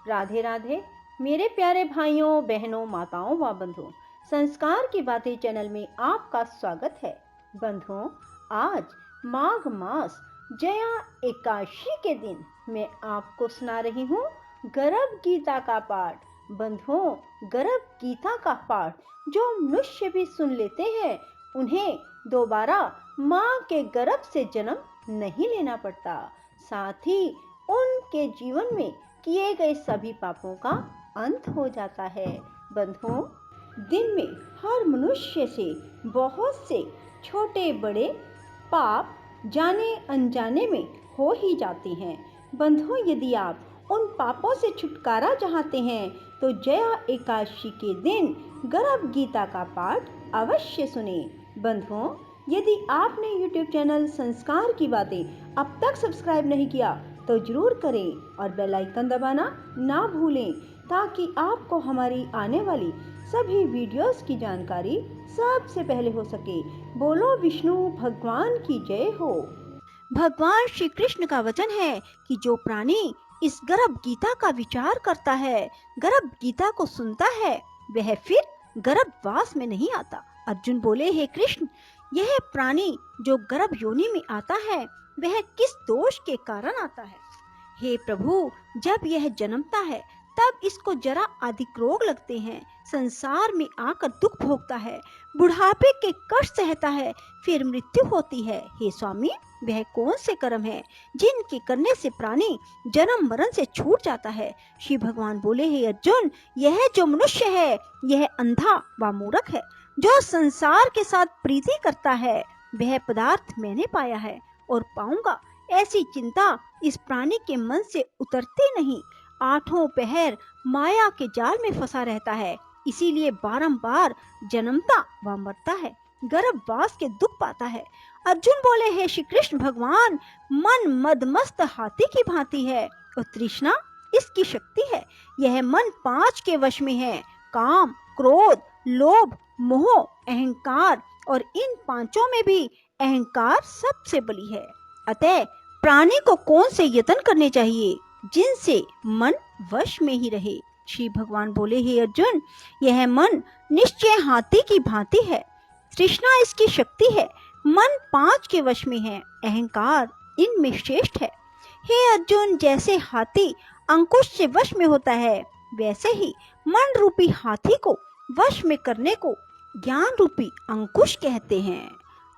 राधे राधे मेरे प्यारे भाइयों बहनों माताओं व बंधुओं, संस्कार की बातें चैनल में आपका स्वागत है। बंधुओं, आज माघ मास जया एकादशी के दिन मैं आपको सुना रही हूँ गर्भ गीता का पाठ। बंधुओं, गर्भ गीता का पाठ जो मनुष्य भी सुन लेते हैं उन्हें दोबारा माँ के गर्भ से जन्म नहीं लेना पड़ता। साथ ही उनके जीवन में किए गए सभी पापों का अंत हो जाता है। बंधुओं, दिन में हर मनुष्य से बहुत से छोटे बड़े पाप जाने अनजाने में हो ही जाते हैं। बंधुओं, यदि आप उन पापों से छुटकारा चाहते हैं तो जया एकादशी के दिन गर्भ गीता का पाठ अवश्य सुने। बंधुओं, यदि आपने YouTube चैनल संस्कार की बातें अब तक सब्सक्राइब नहीं किया तो जरूर करें और बेल आइकन दबाना ना भूलें ताकि आपको हमारी आने वाली सभी वीडियोस की जानकारी सबसे पहले हो सके। बोलो विष्णु भगवान की जय हो। भगवान श्री कृष्ण का वचन है कि जो प्राणी इस गर्भ गीता का विचार करता है, गर्भ गीता को सुनता है, वह फिर गर्भवास में नहीं आता। अर्जुन बोले, हे कृष्ण, यह प्राणी जो गर्भ योनि में आता है वह किस दोष के कारण आता है? हे प्रभु, जब यह जन्मता है तब इसको जरा अधिक रोग लगते हैं, संसार में आकर दुख भोगता है, बुढ़ापे के कष्ट सहता है, फिर मृत्यु होती है। हे स्वामी, वह कौन से कर्म है जिनके करने से प्राणी जन्म मरण से छूट जाता है? श्री भगवान बोले, हे अर्जुन, यह जो मनुष्य है यह अंधा व मूर्ख है। जो संसार के साथ प्रीति करता है वह पदार्थ मैंने पाया है और पाऊंगा, ऐसी चिंता इस प्राणी के मन से उतरती नहीं। आठों पहर माया के जाल में फंसा रहता है, इसीलिए बारंबार जन्मता व मरता है, गर्भवास के दुख पाता है। अर्जुन बोले, हे श्री कृष्ण भगवान, मन मदमस्त हाथी की भांति है और तृष्णा इसकी शक्ति है। यह मन 5 के वश में है, काम, क्रोध, लोभ, मोह, अहंकार, और इन 5 में भी अहंकार सबसे बली है। अतः प्राणी को कौन से यत्न करने चाहिए जिनसे मन वश में ही रहे? श्री भगवान बोले, हे अर्जुन, यह मन निश्चय हाथी की भांति है, तृष्णा इसकी शक्ति है, मन 5 के वश में है, अहंकार इनमें श्रेष्ठ है। हे अर्जुन, जैसे हाथी अंकुश से वश में होता है वैसे ही मन रूपी हाथी को वश में करने को ज्ञान रूपी अंकुश कहते हैं।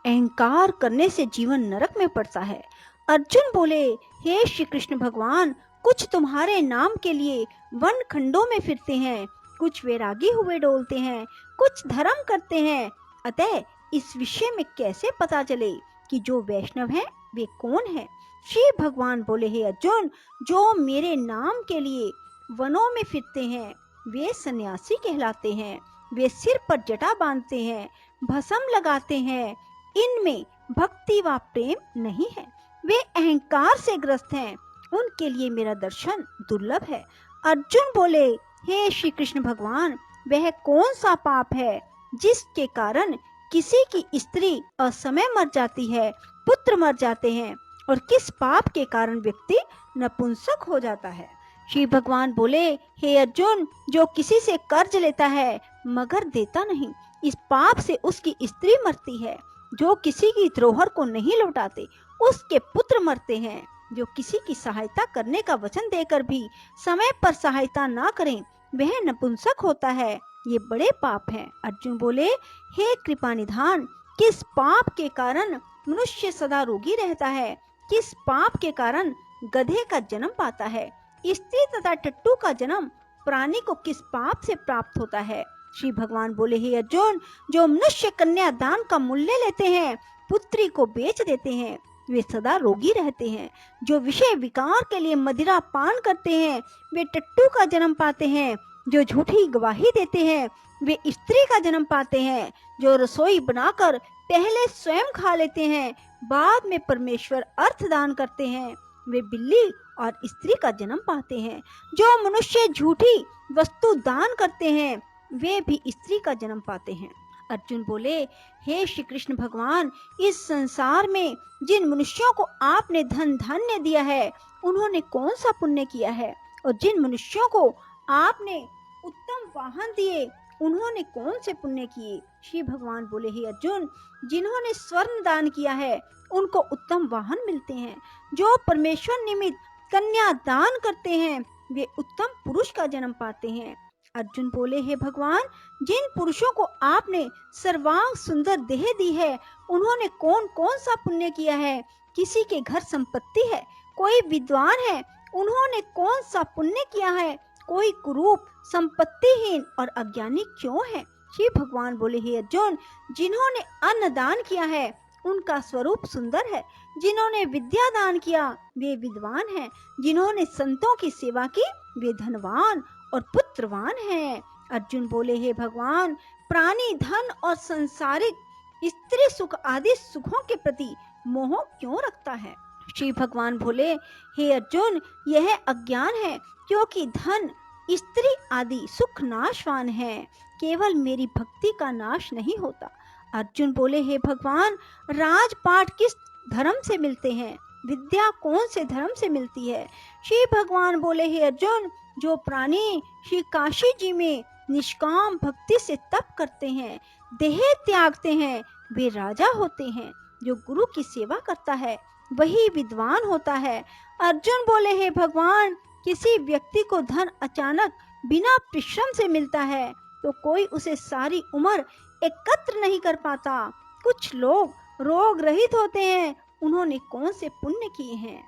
अहंकार करने से जीवन नरक में पड़ता है। अर्जुन बोले, हे श्री कृष्ण भगवान, कुछ तुम्हारे नाम के लिए वन खंडों में फिरते हैं, कुछ वैरागी हुए डोलते हैं, कुछ धर्म करते हैं। अतः इस विषय में कैसे पता चले कि जो वैष्णव है वे कौन है? श्री भगवान बोले, हे अर्जुन, जो मेरे नाम के लिए वनों में फिरते हैं वे सन्यासी कहलाते हैं। वे सिर पर जटा बांधते हैं, भस्म लगाते हैं, इनमें भक्ति व प्रेम नहीं है, वे अहंकार से ग्रस्त हैं, उनके लिए मेरा दर्शन दुर्लभ है। अर्जुन बोले, हे श्री कृष्ण भगवान, वह कौन सा पाप है जिसके कारण किसी की स्त्री असमय मर जाती है, पुत्र मर जाते हैं, और किस पाप के कारण व्यक्ति नपुंसक हो जाता है? श्री भगवान बोले, हे अर्जुन, जो किसी से कर्ज लेता है मगर देता नहीं, इस पाप से उसकी स्त्री मरती है। जो किसी की धरोहर को नहीं लौटाते उसके पुत्र मरते हैं। जो किसी की सहायता करने का वचन देकर भी समय पर सहायता ना करें वह नपुंसक होता है। ये बड़े पाप हैं। अर्जुन बोले, हे कृपा निधान, किस पाप के कारण मनुष्य सदा रोगी रहता है? किस पाप के कारण गधे का जन्म पाता है? स्त्री तथा टट्टू का जन्म प्राणी को किस पाप से प्राप्त होता है? श्री भगवान बोले, हे अर्जुन, जो मनुष्य कन्या दान का मूल्य लेते हैं, पुत्री को बेच देते हैं, वे सदा रोगी रहते हैं। जो विषय विकार के लिए मदिरा पान करते हैं वे टट्टू का जन्म पाते हैं। जो झूठी गवाही देते हैं वे स्त्री का जन्म पाते हैं। जो रसोई बनाकर पहले स्वयं खा लेते हैं, बाद में परमेश्वर अर्थ दान करते हैं, वे बिल्ली और स्त्री का जन्म पाते हैं। जो मनुष्य झूठी वस्तु दान करते हैं वे भी स्त्री का जन्म पाते हैं। अर्जुन बोले, हे श्री कृष्ण भगवान, इस संसार में जिन मनुष्यों को आपने धन धान्य दिया है उन्होंने कौन सा पुण्य किया है और जिन मनुष्यों को आपने उत्तम वाहन दिए उन्होंने कौन से पुण्य किए। श्री भगवान बोले, हे अर्जुन, जिन्होंने स्वर्ण दान किया है उनको उत्तम वाहन मिलते हैं। जो परमेश्वर निमित्त कन्या दान करते हैं वे उत्तम पुरुष का जन्म पाते हैं। अर्जुन बोले, हे भगवान, जिन पुरुषों को आपने सर्वांग सुंदर देह दी है उन्होंने कौन कौन सा पुण्य किया है। किसी के घर संपत्ति है, कोई विद्वान है, उन्होंने कौन सा पुण्य किया है। कोई कुरूप, संपत्तिहीन और अज्ञानी क्यों है। श्री भगवान बोले, हे अर्जुन, जिन्होंने अन्न दान किया है उनका स्वरूप सुंदर है। जिन्होंने विद्या दान किया वे विद्वान हैं। जिन्होंने संतों की सेवा की वे धनवान और पुत्रवान हैं। अर्जुन बोले, हे भगवान, प्राणी धन और सांसारिक स्त्री सुख आदि सुखों के प्रति मोह क्यों रखता है। श्री भगवान बोले, हे अर्जुन, यह अज्ञान है, क्योंकि धन, स्त्री आदि सुख नाशवान है, केवल मेरी भक्ति का नाश नहीं होता। अर्जुन बोले, हे भगवान, राजपाट किस धर्म से मिलते हैं, विद्या कौन से धर्म से मिलती है। श्री भगवान बोले, हे अर्जुन, जो प्राणी श्री काशी जी में निष्काम भक्ति से तप करते हैं, देह त्यागते हैं, वे राजा होते हैं। जो गुरु की सेवा करता है वही विद्वान होता है। अर्जुन बोले, हे भगवान, किसी व्यक्ति को धन अचानक बिना परिश्रम से मिलता है तो कोई उसे सारी उम्र एकत्र नहीं कर पाता। कुछ लोग रोग रहित होते हैं, उन्होंने कौन से पुण्य किए हैं।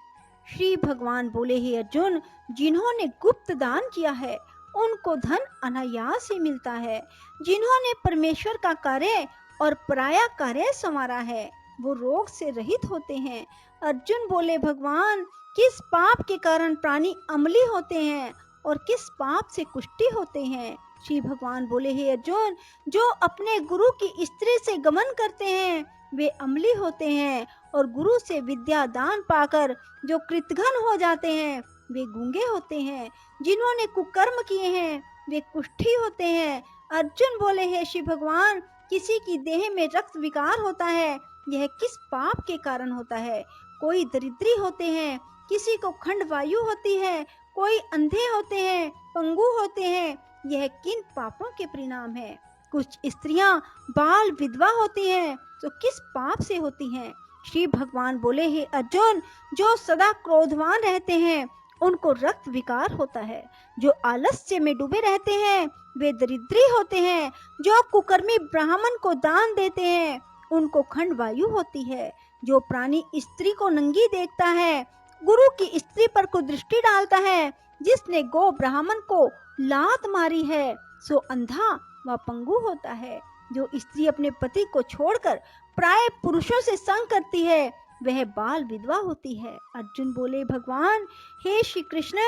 श्री भगवान बोले, हे अर्जुन, जिन्होंने गुप्त दान किया है उनको धन अनायास ही मिलता है। जिन्होंने परमेश्वर का कार्य और पराया कार्य संवारा है वो रोग से रहित होते हैं। अर्जुन बोले, भगवान, किस पाप के कारण प्राणी अम्ली होते हैं और किस पाप से कुष्ठी होते हैं। श्री भगवान बोले, हे अर्जुन, जो अपने गुरु की स्त्री से गमन करते हैं वे अम्ली होते हैं और गुरु से विद्या दान पाकर जो कृतघ्न हो जाते हैं वे गूंगे होते हैं। जिन्होंने कुकर्म किए हैं वे कुष्ठी होते हैं। अर्जुन बोले, हे श्री भगवान, किसी की देह में रक्त विकार होता है, यह किस पाप के कारण होता है। कोई दरिद्री होते हैं, किसी को खंड वायु होती है, कोई अंधे होते हैं, पंगु होते हैं, यह किन पापों के परिणाम है। कुछ स्त्रियां बाल विधवा होती हैं तो किस पाप से होती हैं। श्री भगवान बोले, हे अर्जुन, जो सदा क्रोधवान रहते हैं उनको रक्त विकार होता है। जो आलस्य में डूबे रहते हैं वे दरिद्री होते हैं। जो कुकर्मी ब्राह्मण को दान देते हैं उनको खंड वायु होती है। जो प्राणी स्त्री को नंगी देखता है, गुरु की स्त्री पर को दृष्टि डालता है, जिसने गो ब्राह्मण को लात मारी है सो अंधा व पंगु होता है। जो स्त्री अपने पति को छोड़कर प्राय पुरुषों से संग करती है वह बाल विधवा होती है। अर्जुन बोले, भगवान, हे श्री कृष्ण,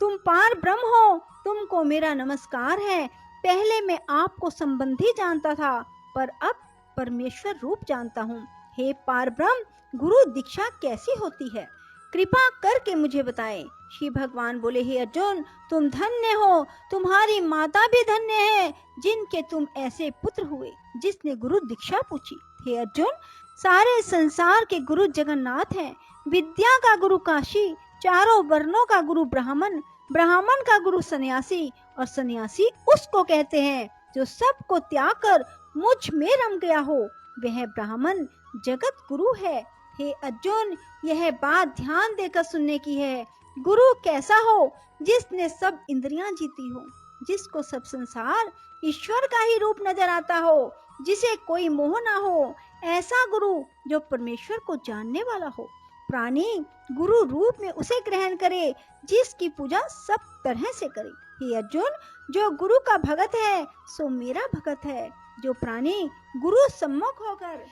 तुम पार ब्रह्म हो, तुमको मेरा नमस्कार है। पहले मैं आपको संबंधी जानता था पर अब परमेश्वर रूप जानता हूँ। हे पार ब्रह्म, गुरु दीक्षा कैसी होती है, कृपा करके मुझे बताएं। श्री भगवान बोले, हे अर्जुन, तुम धन्य हो, तुम्हारी माता भी धन्य है जिनके तुम ऐसे पुत्र हुए जिसने गुरु दीक्षा पूछी। हे अर्जुन, सारे संसार के गुरु जगन्नाथ हैं। विद्या का गुरु काशी, चारों वर्णों का गुरु ब्राह्मण, ब्राह्मण का गुरु सन्यासी और सन्यासी उसको कहते हैं जो सबको त्याग कर मुझ में रम गया हो, वह ब्राह्मण जगत गुरु है। हे अर्जुन, यह बात ध्यान देकर सुनने की है। गुरु कैसा हो, जिसने सब इंद्रियां जीती हो, जिसको सब संसार ईश्वर का ही रूप नजर आता हो, जिसे कोई मोह ना हो। ऐसा गुरु जो परमेश्वर को जानने वाला हो। प्राणी गुरु रूप में उसे ग्रहण करे जिसकी पूजा सब तरह से करे। हे अर्जुन, जो गुरु का भगत है सो मेरा भगत है। जो प्राणी गुरु सम्मुख होकर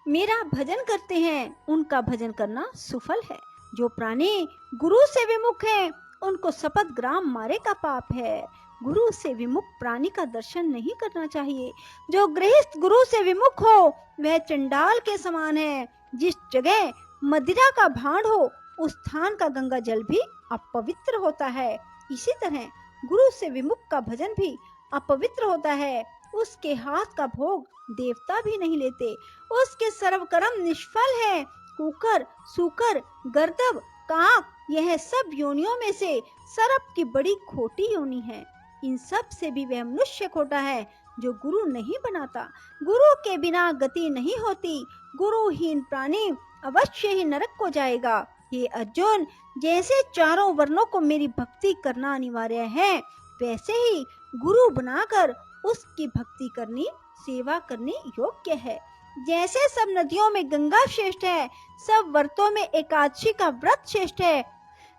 मेरा भजन करते हैं उनका भजन करना सुफल है। जो प्राणी गुरु से विमुख हैं उनको शपथ ग्राम मारे का पाप है। गुरु से विमुख प्राणी का दर्शन नहीं करना चाहिए। जो गृहस्थ गुरु से विमुख हो वह चंडाल के समान है। जिस जगह मदिरा का भांड हो उस स्थान का गंगा जल भी अपवित्र होता है। इसी तरह गुरु से मुख का भजन भी अपवित्र होता है। उसके हाथ का भोग देवता भी नहीं लेते। उसके सर्व कर्म निष्फल है। कुकर, सूकर, गर्दभ, काक, यह सब योनियों में से सर्प की बड़ी खोटी योनि है। इन सब से भी वह मनुष्य खोटा है जो गुरु नहीं बनाता। गुरु के बिना गति नहीं होती। गुरुहीन प्राणी अवश्य ही नरक को जाएगा। हे अर्जुन, जैसे चारों वर्णों को मेरी भक्ति करना अनिवार्य है, वैसे ही गुरु बनाकर उसकी भक्ति करनी, सेवा करनी योग्य है। जैसे सब नदियों में गंगा श्रेष्ठ है, सब व्रतों में एकादशी का व्रत श्रेष्ठ है,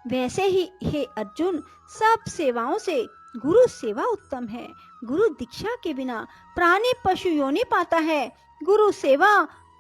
वैसे ही हे अर्जुन, सब सेवाओं से गुरु सेवा उत्तम है। गुरु दीक्षा के बिना प्राणी पशु योनि पाता है। गुरु सेवा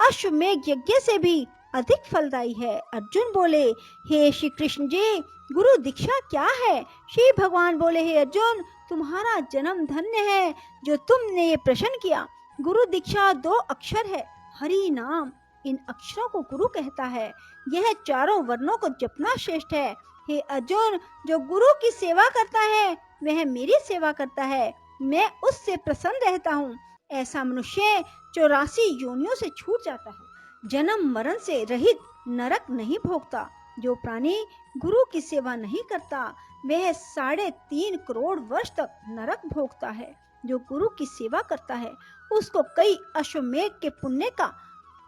अश्वमेध यज्ञ से भी अधिक फलदायी है। अर्जुन बोले, हे श्री कृष्ण जी, गुरु दीक्षा क्या है? श्री भगवान बोले, हे अर्जुन, तुम्हारा जन्म धन्य है जो तुमने ये प्रश्न किया। गुरु दीक्षा 2 अक्षर है, हरि नाम। इन अक्षरों को गुरु कहता है। यह चारों वर्णों को जपना श्रेष्ठ है। हे अर्जुन, जो गुरु की सेवा करता है वह मेरी सेवा करता है, मैं उससे प्रसन्न रहता हूँ। ऐसा मनुष्य 84 योनियों से छूट जाता है, जन्म मरण से रहित नरक नहीं भोगता। जो प्राणी गुरु की सेवा नहीं करता वह 3.5 करोड़ वर्ष तक नरक भोगता है। जो गुरु की सेवा करता है उसको कई अश्वमेध के पुण्य का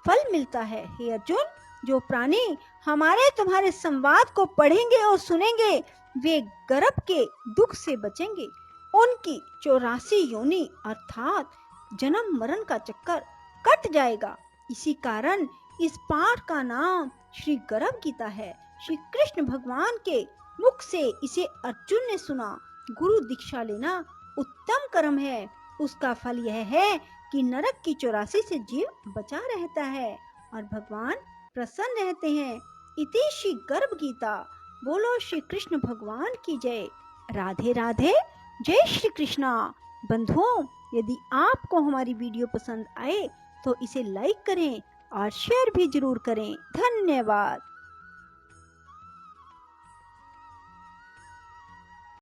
फल मिलता है। हे अर्जुन, जो प्राणी हमारे तुम्हारे संवाद को पढ़ेंगे और सुनेंगे वे गर्भ के दुख से बचेंगे। उनकी 84 योनि अर्थात जन्म मरण का चक्कर कट जाएगा। इसी कारण इस पाठ का नाम श्री गर्भ गीता है। श्री कृष्ण भगवान के मुख से इसे अर्जुन ने सुना। गुरु दीक्षा लेना उत्तम कर्म है। उसका फल यह है कि नरक की 84 से जीव बचा रहता है और भगवान प्रसन्न रहते हैं। इति श्री गर्भ गीता। बोलो श्री कृष्ण भगवान की जय। राधे राधे। जय श्री कृष्णा। बंधुओं, यदि आपको हमारी वीडियो पसंद आए तो इसे लाइक करें और शेयर भी जरूर करें। धन्यवाद।